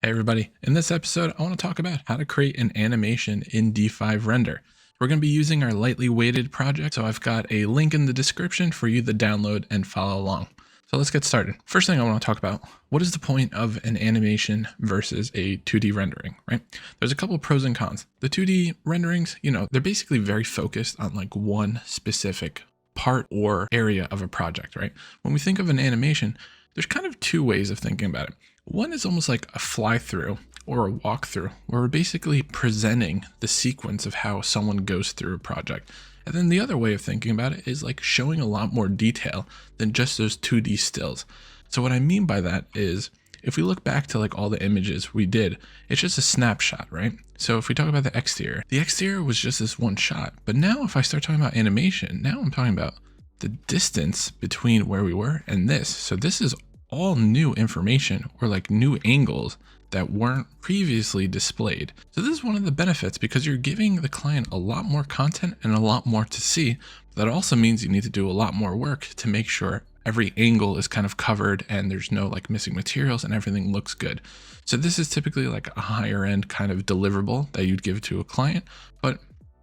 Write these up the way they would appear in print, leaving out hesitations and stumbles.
Hey everybody, in this episode I want to talk about how to create an animation in D5 Render. We're going to be using our lightly weighted project, so I've got a link in the description for you to download and follow along. So let's get started. First thing I want to talk about, what is the point of an animation versus a 2D rendering, right? There's a couple pros and cons. The 2D renderings, they're basically very focused on like one specific part or area of a project, right? When we think of an animation, there's kind of two ways of thinking about it. One is almost like a fly-through or a walkthrough, where we're basically presenting the sequence of how someone goes through a project. And then the other way of thinking about it is like showing a lot more detail than just those 2D stills. So what I mean by that is, if we look back to like all the images we did, it's just a snapshot, right? So if we talk about the exterior was just this one shot. But now if I start talking about animation, now I'm talking about the distance between where we were and this. So this is all new information or like new angles that weren't previously displayed. So this is one of the benefits, because you're giving the client a lot more content and a lot more to see. That also means you need to do a lot more work to make sure every angle is kind of covered and there's no like missing materials and everything looks good. So this is typically like a higher end kind of deliverable that you'd give to a client, but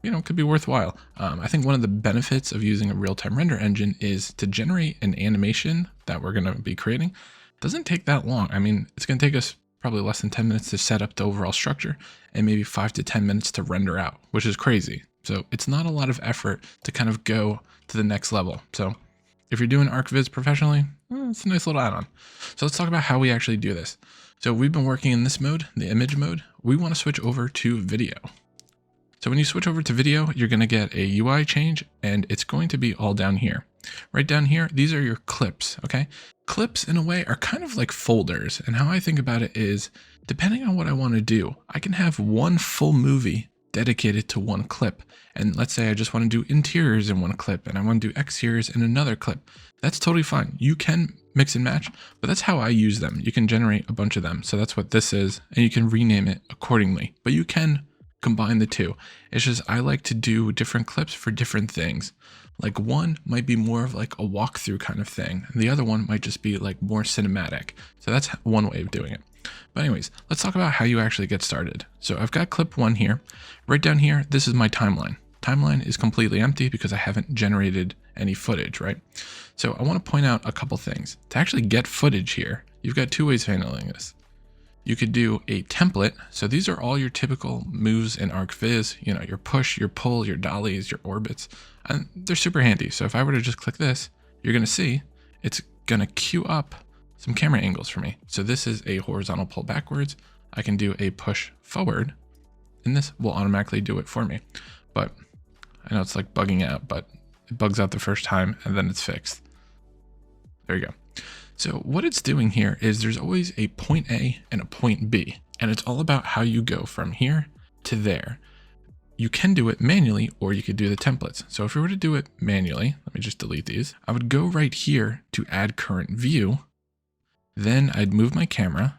it could be worthwhile. I think one of the benefits of using a real-time render engine is to generate an animation that we're going to be creating. It doesn't take that long. I mean, it's going to take us probably less than 10 minutes to set up the overall structure and maybe 5 to 10 minutes to render out, which is crazy. So it's not a lot of effort to kind of go to the next level. So if you're doing ArchViz professionally, it's a nice little add-on. So let's talk about how we actually do this. So we've been working in this mode, the image mode. We want to switch over to video. So when you switch over to video, you're going to get a UI change, and it's going to be all down here. Right down here, these are your clips, okay? Clips, in a way, are kind of like folders. And how I think about it is, depending on what I want to do, I can have one full movie dedicated to one clip. And let's say I just want to do interiors in one clip, and I want to do exteriors in another clip. That's totally fine. You can mix and match, but that's how I use them. You can generate a bunch of them. So that's what this is, and you can rename it accordingly. But you can combine the two. It's just I like to do different clips for different things. Like one might be more of like a walkthrough kind of thing, and the other one might just be like more cinematic. So that's one way of doing it. But anyways, let's talk about how you actually get started. So I've got clip one here. Right down here, this is my timeline. Timeline is completely empty because I haven't generated any footage, right? So I want to point out a couple things. To actually get footage here, you've got two ways of handling this. You could do a template. So these are all your typical moves in ArchViz, your push, your pull, your dollies, your orbits, and they're super handy. So if I were to just click this, you're going to see it's going to queue up some camera angles for me. So this is a horizontal pull backwards. I can do a push forward, and this will automatically do it for me. But I know it's like bugging out, but it bugs out the first time and then it's fixed. There you go. So what it's doing here is there's always a point A and a point B, and it's all about how you go from here to there. You can do it manually, or you could do the templates. So if we were to do it manually, let me just delete these. I would go right here to add current view. Then I'd move my camera,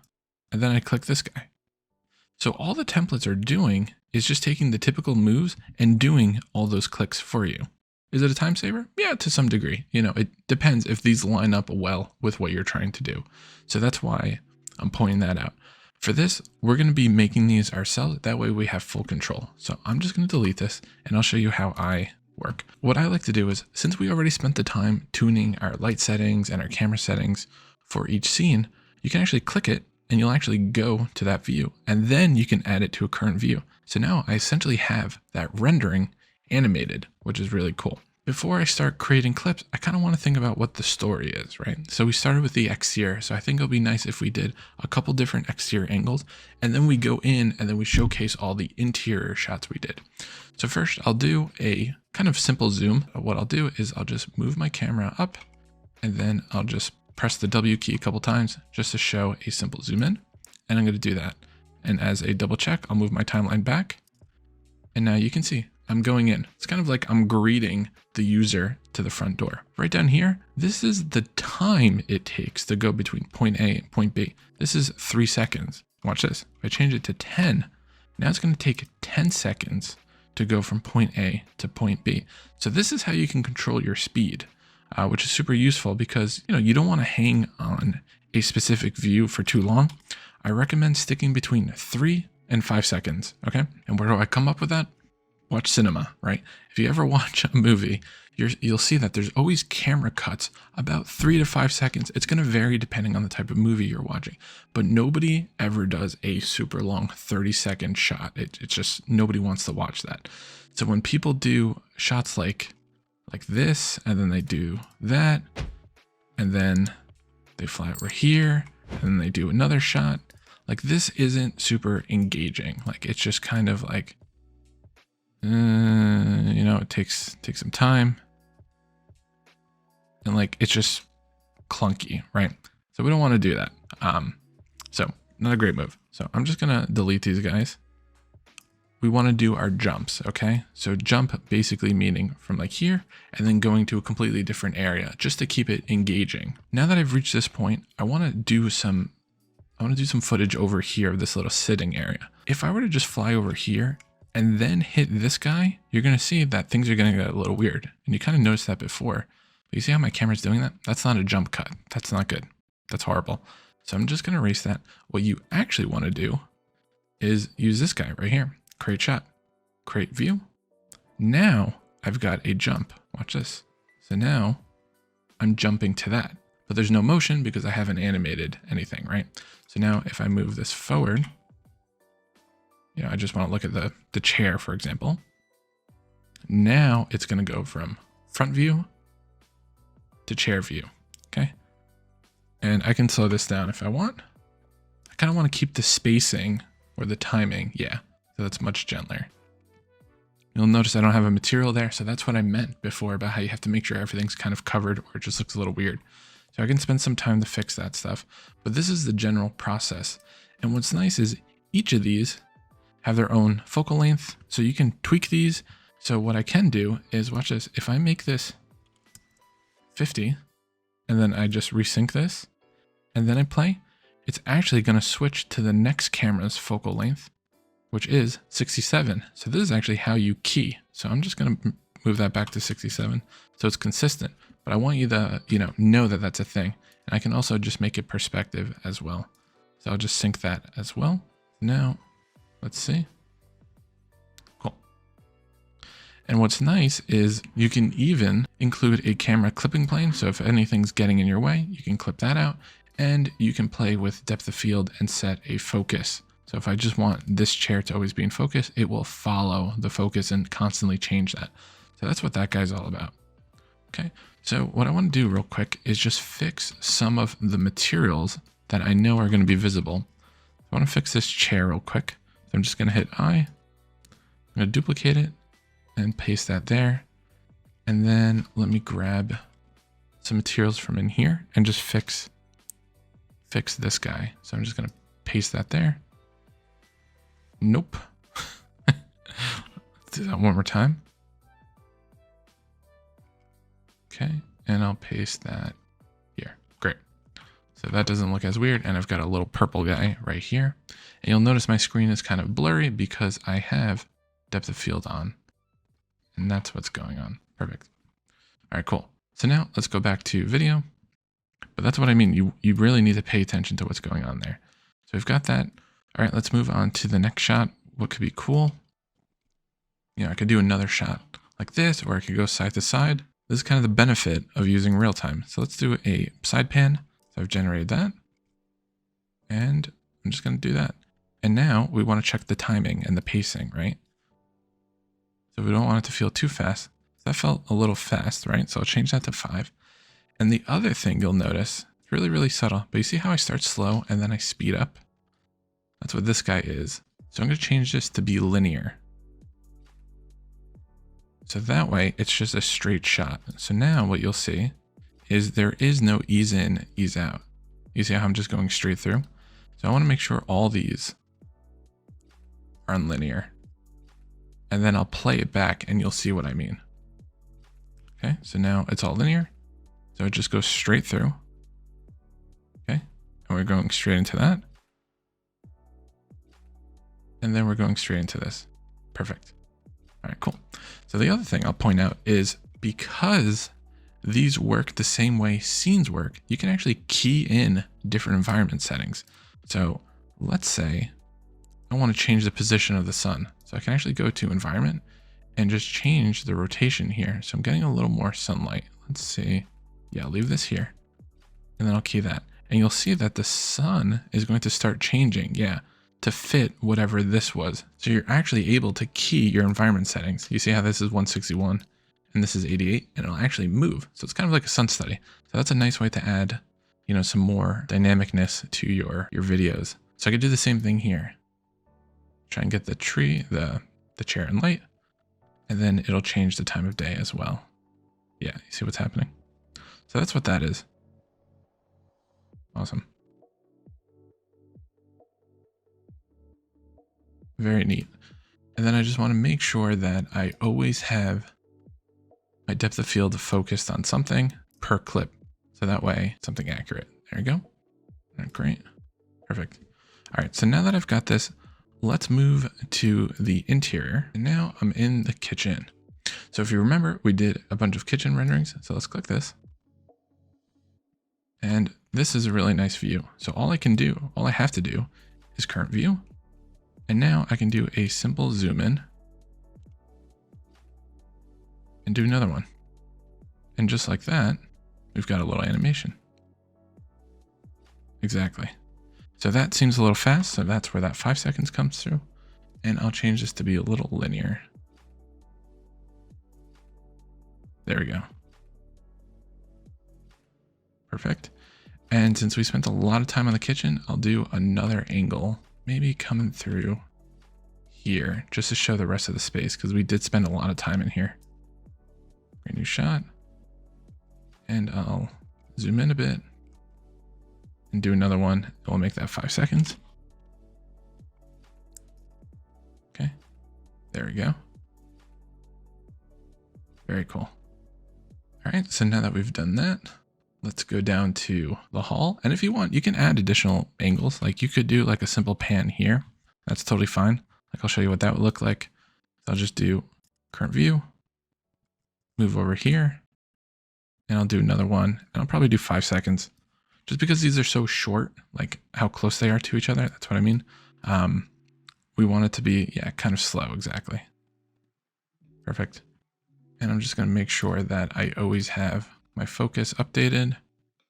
and then I'd click this guy. So all the templates are doing is just taking the typical moves and doing all those clicks for you. Is it a time saver? Yeah, to some degree. It depends if these line up well with what you're trying to do. So that's why I'm pointing that out. For this, we're going to be making these ourselves. That way we have full control. So I'm just going to delete this, and I'll show you how I work. What I like to do is, since we already spent the time tuning our light settings and our camera settings for each scene, you can actually click it and you'll actually go to that view, and then you can add it to a current view. So now I essentially have that rendering animated, which is really cool. Before I start creating clips, I kind of want to think about what the story is, right? So we started with the exterior. So I think it'll be nice if we did a couple different exterior angles, and then we go in and then we showcase all the interior shots we did. So first I'll do a kind of simple zoom. What I'll do is I'll just move my camera up, and then I'll just press the W key a couple times just to show a simple zoom in. And I'm going to do that. And as a double check, I'll move my timeline back. And now you can see I'm going in. It's kind of like I'm greeting the user to the front door. Right down here, this is the time it takes to go between point A and point B. This is 3 seconds. Watch this. If I change it to 10, now it's going to take 10 seconds to go from point A to point B. So this is how you can control your speed, which is super useful because you don't want to hang on a specific view for too long. I recommend sticking between 3 and 5 seconds, okay? And where do I come up with that? Watch cinema, right? If you ever watch a movie, you'll see that there's always camera cuts about 3 to 5 seconds. It's going to vary depending on the type of movie you're watching, but nobody ever does a super long 30-second shot. It's just, nobody wants to watch that. So when people do shots like this, and then they do that, and then they fly over here, and then they do another shot, like this isn't super engaging. Like it's just kind of like, you know, it takes some time, and like it's just clunky, right? So we don't want to do that. So not a great move. So I'm just gonna delete these guys. We want to do our jumps, okay? So jump basically meaning from like here and then going to a completely different area just to keep it engaging. Now that I've reached this point, I want to do some footage over here of this little sitting area. If I were to just fly over here and then hit this guy, you're going to see that things are going to get a little weird. And you kind of noticed that before. But you see how my camera's doing that? That's not a jump cut. That's not good. That's horrible. So I'm just going to erase that. What you actually want to do is use this guy right here. Create shot, create view. Now I've got a jump. Watch this. So now I'm jumping to that, but there's no motion because I haven't animated anything, right? So now if I move this forward, you know, I just want to look at the chair, for example. Now it's going to go from front view to chair view. Okay. And I can slow this down if I want. I kind of want to keep the spacing or the timing. Yeah. So that's much gentler. You'll notice I don't have a material there. So that's what I meant before about how you have to make sure everything's kind of covered or it just looks a little weird. So I can spend some time to fix that stuff, but this is the general process. And what's nice is each of these have their own focal length, so you can tweak these. So what I can do is, watch this, if I make this 50 and then I just resync this and then I play, it's actually going to switch to the next camera's focal length, which is 67. So this is actually how you key. So I'm just going to move that back to 67 so it's consistent, but I want you to, know that that's a thing. And I can also just make it perspective as well. So I'll just sync that as well. Now, let's see. Cool. And what's nice is you can even include a camera clipping plane. So if anything's getting in your way, you can clip that out, and you can play with depth of field and set a focus. So if I just want this chair to always be in focus, it will follow the focus and constantly change that. So that's what that guy's all about. Okay. So what I want to do real quick is just fix some of the materials that I know are going to be visible. I want to fix this chair real quick. So I'm just going to hit I. I'm going to duplicate it and paste that there. And then let me grab some materials from in here and just fix this guy. So I'm just going to paste that there. Nope. Let's do that one more time. Okay, and I'll paste that here. Great. So that doesn't look as weird, and I've got a little purple guy right here. And you'll notice my screen is kind of blurry because I have depth of field on, and that's what's going on. Perfect. All right, cool. So now let's go back to video, but that's what I mean. You really need to pay attention to what's going on there. So we've got that. All right, let's move on to the next shot. What could be cool? I could do another shot like this, or I could go side to side. This is kind of the benefit of using real time. So let's do a side pan. So I've generated that, and I'm just going to do that. And now we want to check the timing and the pacing, right? So we don't want it to feel too fast. That felt a little fast, right? So I'll change that to 5. And the other thing you'll notice, it's really, really subtle, but you see how I start slow and then I speed up? That's what this guy is. So I'm going to change this to be linear. So that way it's just a straight shot. So now what you'll see is there is no ease in, ease out. You see how I'm just going straight through? So I want to make sure all these are on linear. And then I'll play it back and you'll see what I mean. Okay, so now it's all linear. So it just goes straight through. Okay, and we're going straight into that. And then we're going straight into this. Perfect. All right, cool. So the other thing I'll point out is because these work the same way scenes work, you can actually key in different environment settings. So let's say I want to change the position of the sun. So I can actually go to environment and just change the rotation here. So I'm getting a little more sunlight. Let's see. Yeah, I'll leave this here and then I'll key that. And you'll see that the sun is going to start changing. Yeah, to fit whatever this was. So you're actually able to key your environment settings. You see how this is 161 and this is 88 and it'll actually move. So it's kind of like a sun study. So that's a nice way to add, you know, some more dynamicness to your videos. So I could do the same thing here. Try and get the tree, the chair in light, and then it'll change the time of day as well. Yeah, you see what's happening? So that's what that is. Awesome. Very neat. And then I just want to make sure that I always have my depth of field focused on something per clip. So that way, something accurate. There you go. Great. Perfect. All right, so now that I've got this, let's move to the interior. And now I'm in the kitchen. So if you remember, we did a bunch of kitchen renderings. So let's click this. And this is a really nice view. So all I have to do is current view. And now I can do a simple zoom in and do another one. And just like that, we've got a little animation. Exactly. So that seems a little fast. So that's where that 5 seconds comes through. And I'll change this to be a little linear. There we go. Perfect. And since we spent a lot of time on the kitchen, I'll do another angle, maybe coming through here just to show the rest of the space because we did spend a lot of time in here. Great new shot. And I'll zoom in a bit and do another one. We'll make that 5 seconds. Okay, there we go. Very cool. All right, so now that we've done that, let's go down to the hall. And if you want, you can add additional angles. Like you could do like a simple pan here. That's totally fine. Like I'll show you what that would look like. So I'll just do current view, move over here, and I'll do another one. And I'll probably do 5 seconds just because these are so short, like how close they are to each other. That's what I mean. We want it to be, yeah, kind of slow. Exactly. Perfect. And I'm just going to make sure that I always have my focus updated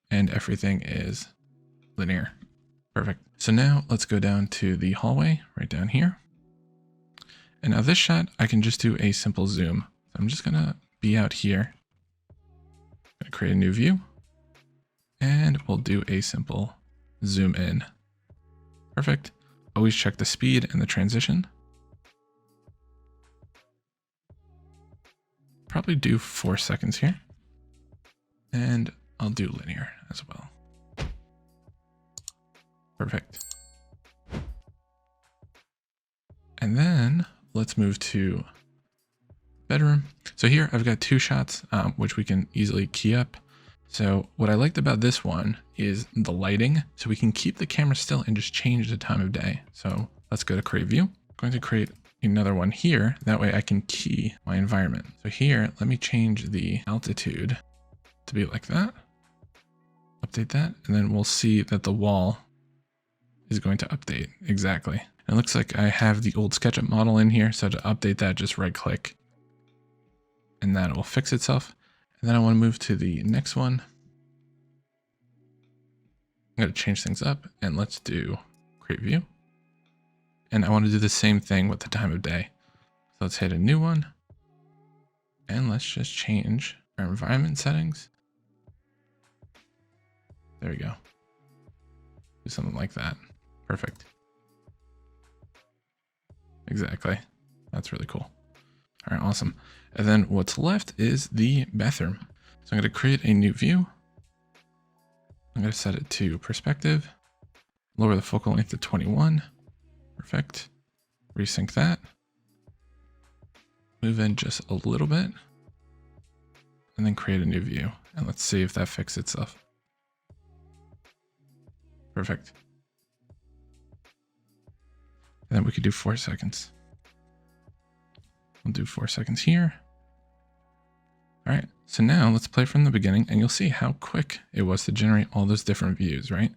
and everything is linear. Perfect. So now let's go down to the hallway right down here. And now this shot, I can just do a simple zoom. So I'm just going to be out here. I'm going to create a new view and we'll do a simple zoom in. Perfect. Always check the speed and the transition. Probably do 4 seconds here. And I'll do linear as well. Perfect. And then let's move to bedroom. So here I've got 2 shots, which we can easily key up. So what I liked about this one is the lighting. So we can keep the camera still and just change the time of day. So let's go to create view. I'm going to create another one here. That way I can key my environment. So here, let me change the altitude to be like that. Update that. And then we'll see that the wall is going to update. Exactly. And it looks like I have the old SketchUp model in here. So to update that, just right click and that will fix itself. And then I want to move to the next one. I'm going to change things up and let's do create view. And I want to do the same thing with the time of day. So let's hit a new one and let's just change our environment settings. There we go. Do something like that. Perfect. Exactly. That's really cool. All right, awesome. And then what's left is the bathroom. So I'm going to create a new view. I'm going to set it to perspective, lower the focal length to 21. Perfect. Resync that. Move in just a little bit and then create a new view. And let's see if that fixes itself. Perfect. And then we could do 4 seconds. We'll do 4 seconds here. All right, so now let's play from the beginning and you'll see how quick it was to generate all those different views, right?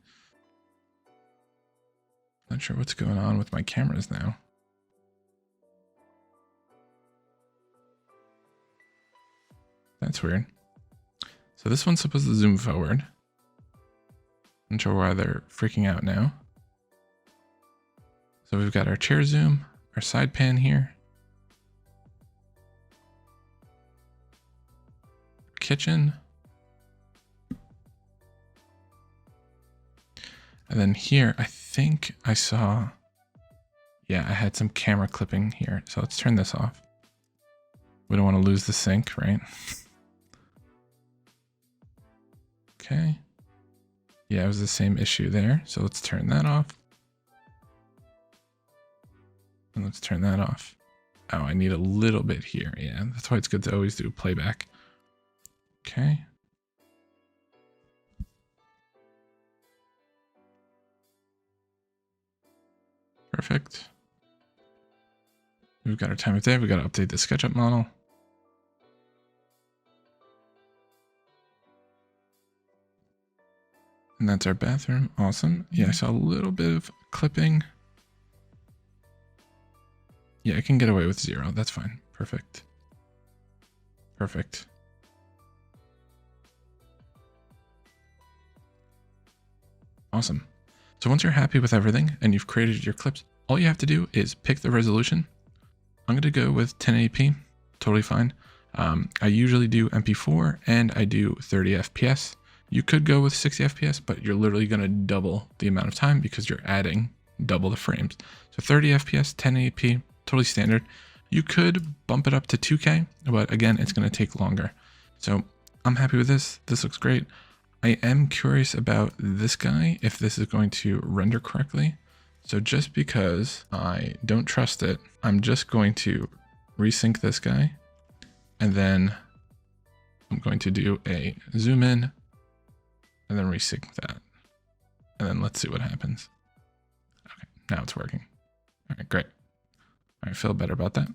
Not sure what's going on with my cameras now. That's weird. So this one's supposed to zoom forward. Not sure why they're freaking out now. So we've got our chair zoom, our side pan here. Kitchen. And then here, I think I saw, yeah, I had some camera clipping here. So let's turn this off. We don't want to lose the sync, right? Okay. Yeah, it was the same issue there. So let's turn that off. And let's turn that off. Oh, I need a little bit here. Yeah, that's why it's good to always do playback. Okay. Perfect. We've got our time of day. We've got to update the SketchUp model. And that's our bathroom. Awesome. Yeah, I saw a little bit of clipping. Yeah, I can get away with 0. That's fine. Perfect. Perfect. Awesome. So once you're happy with everything and you've created your clips, all you have to do is pick the resolution. I'm going to go with 1080p. Totally fine. I usually do MP4 and I do 30 FPS. You could go with 60 FPS, but you're literally going to double the amount of time because you're adding double the frames. So 30 FPS, 1080p, totally standard. You could bump it up to 2K, but again, it's going to take longer. So I'm happy with this. This looks great. I am curious about this guy, if this is going to render correctly. So just because I don't trust it, I'm just going to resync this guy. And then I'm going to do a zoom in and then resync that. And then let's see what happens. Okay, now it's working. All right, great. All right, feel better about that.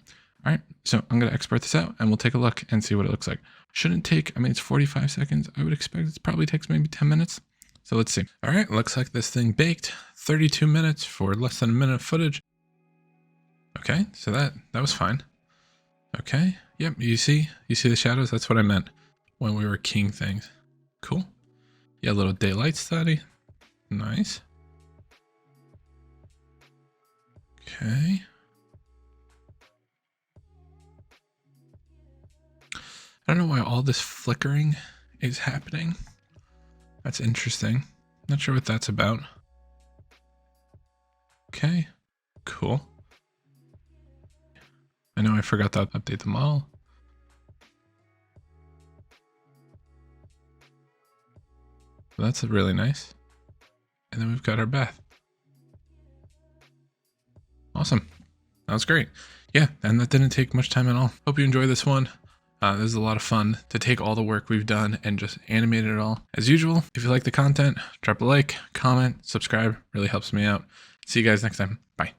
All right, so I'm gonna export this out and we'll take a look and see what it looks like. Shouldn't take, I mean, it's 45 seconds. I would expect it probably takes maybe 10 minutes. So let's see. All right, looks like this thing baked 32 minutes for less than a minute of footage. Okay, so that was fine. Okay, yep, you see the shadows? That's what I meant when we were keying things. Cool. Yeah, a little daylight study. Nice. Okay. I don't know why all this flickering is happening. That's interesting. Not sure what that's about. Okay, cool. I know I forgot to update the model. So that's really nice. And then we've got our bath. Awesome. That was great. Yeah, and that didn't take much time at all. Hope you enjoy this one. This is a lot of fun to take all the work we've done and just animate it all. As usual, if you like the content, drop a like, comment, subscribe. Really helps me out. See you guys next time. Bye.